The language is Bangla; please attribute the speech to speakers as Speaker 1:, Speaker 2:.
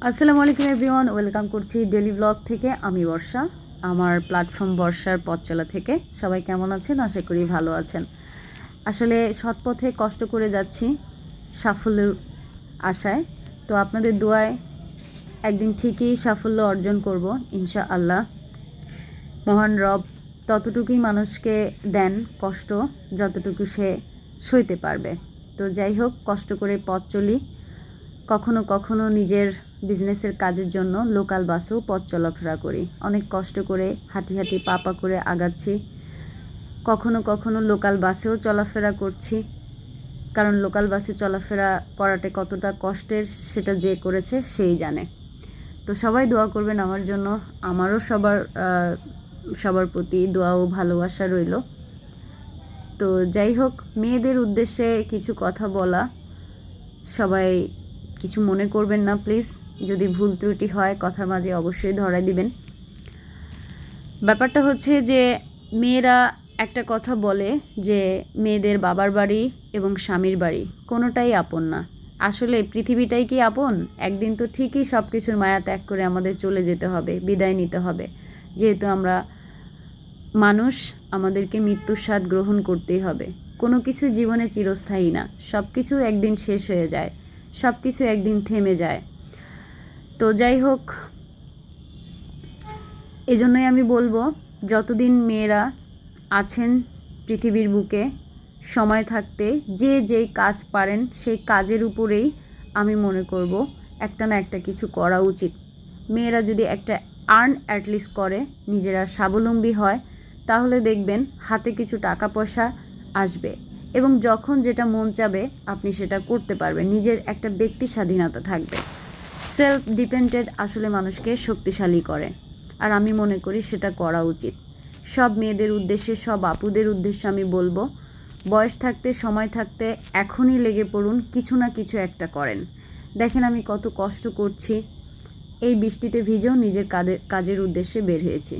Speaker 1: আসসালামু আলাইকুম এভরিওয়ান, ওয়েলকাম করছি ডেলি ব্লগ থেকে। আমি বর্ষা, আমার প্ল্যাটফর্ম বর্ষার পথ চলা থেকে। সবাই কেমন আছেন? আশা করি ভালো আছেন। আসলে সৎপথে কষ্ট করে যাচ্ছি সাফল্যের আশায়। তো আপনাদের দোয়ায় একদিন ঠিকই সাফল্য অর্জন করব ইনশাআল্লাহ। মহান রব ততটুকুই মানুষকে দেন কষ্ট যতটুকু সে সইতে পারবে। তো যাই হোক, কষ্ট করে পথ চলি। কখনো কখনো নিজের বিজনেসের কাজের জন্য লোকাল বাসেও পথ চলাফেরা করি। অনেক কষ্ট করে হাঁটি হাঁটি পা পা করে আগাচ্ছি। কখনো কখনো লোকাল বাসেও চলাফেরা করছি, কারণ লোকাল বাসে চলাফেরা করাটা কতটা কষ্টের সেটা যে করেছে সেই জানে। তো সবাই দোয়া করবেন আমার জন্য। আমারও সবার প্রতি দোয়া ও ভালোবাসা রইল। তো যাই হোক, মেয়েদের উদ্দেশ্যে কিছু কথা বলা, সবাই কিছু মনে করবেন না প্লিজ। যদি ভুল ত্রুটি হয় কথার মাঝে অবশ্যই ধরায় দিবেন। ব্যাপারটা হচ্ছে যে মেয়েরা একটা কথা বলে যে মেয়েদের বাবার বাড়ি এবং স্বামীর বাড়ি কোনোটাই আপন না। আসলে পৃথিবীটাই কি আপন? একদিন তো ঠিকই সব কিছুর মায়া ত্যাগ করে আমাদের চলে যেতে হবে, বিদায় নিতে হবে। যেহেতু আমরা মানুষ, আমাদেরকে মৃত্যুর স্বাদ গ্রহণ করতেই হবে। কোনো কিছু জীবনে চিরস্থায়ী না, সব কিছু একদিন শেষ হয়ে যায়, সব কিছু একদিন থেমে যায়। তো যাই হোক, এজন্যই আমি বলবো, যতদিন মেয়েরা আছেন পৃথিবীর বুকে, সময় থাকতে যে যেই কাজ পারেন সেই কাজের উপরেই আমি মনে করব একটা না একটা কিছু করা উচিত। মেয়েরা যদি একটা আর্ন অ্যাটলিস্ট করে, নিজেরা স্বাবলম্বী হয়, তাহলে দেখবেন হাতে কিছু টাকা পয়সা আসবে এবং যখন যেটা মন চাবে আপনি সেটা করতে পারবেন। নিজের একটা ব্যক্তি স্বাধীনতা থাকবে। সেলফ ডিপেন্ডেন্ট আসলে মানুষকে শক্তিশালী করে, আর আমি মনে করি সেটা করা উচিত। সব মেয়েদের উদ্দেশ্যে, সব আপুদের উদ্দেশ্যে আমি বলবো, বয়স থাকতে, সময় থাকতে এখনই লেগে পড়ুন, কিছু না কিছু একটা করেন। দেখেন আমি কত কষ্ট করছি, এই বৃষ্টিতে ভিজেও নিজের কাজের উদ্দেশ্যে বের হয়েছি।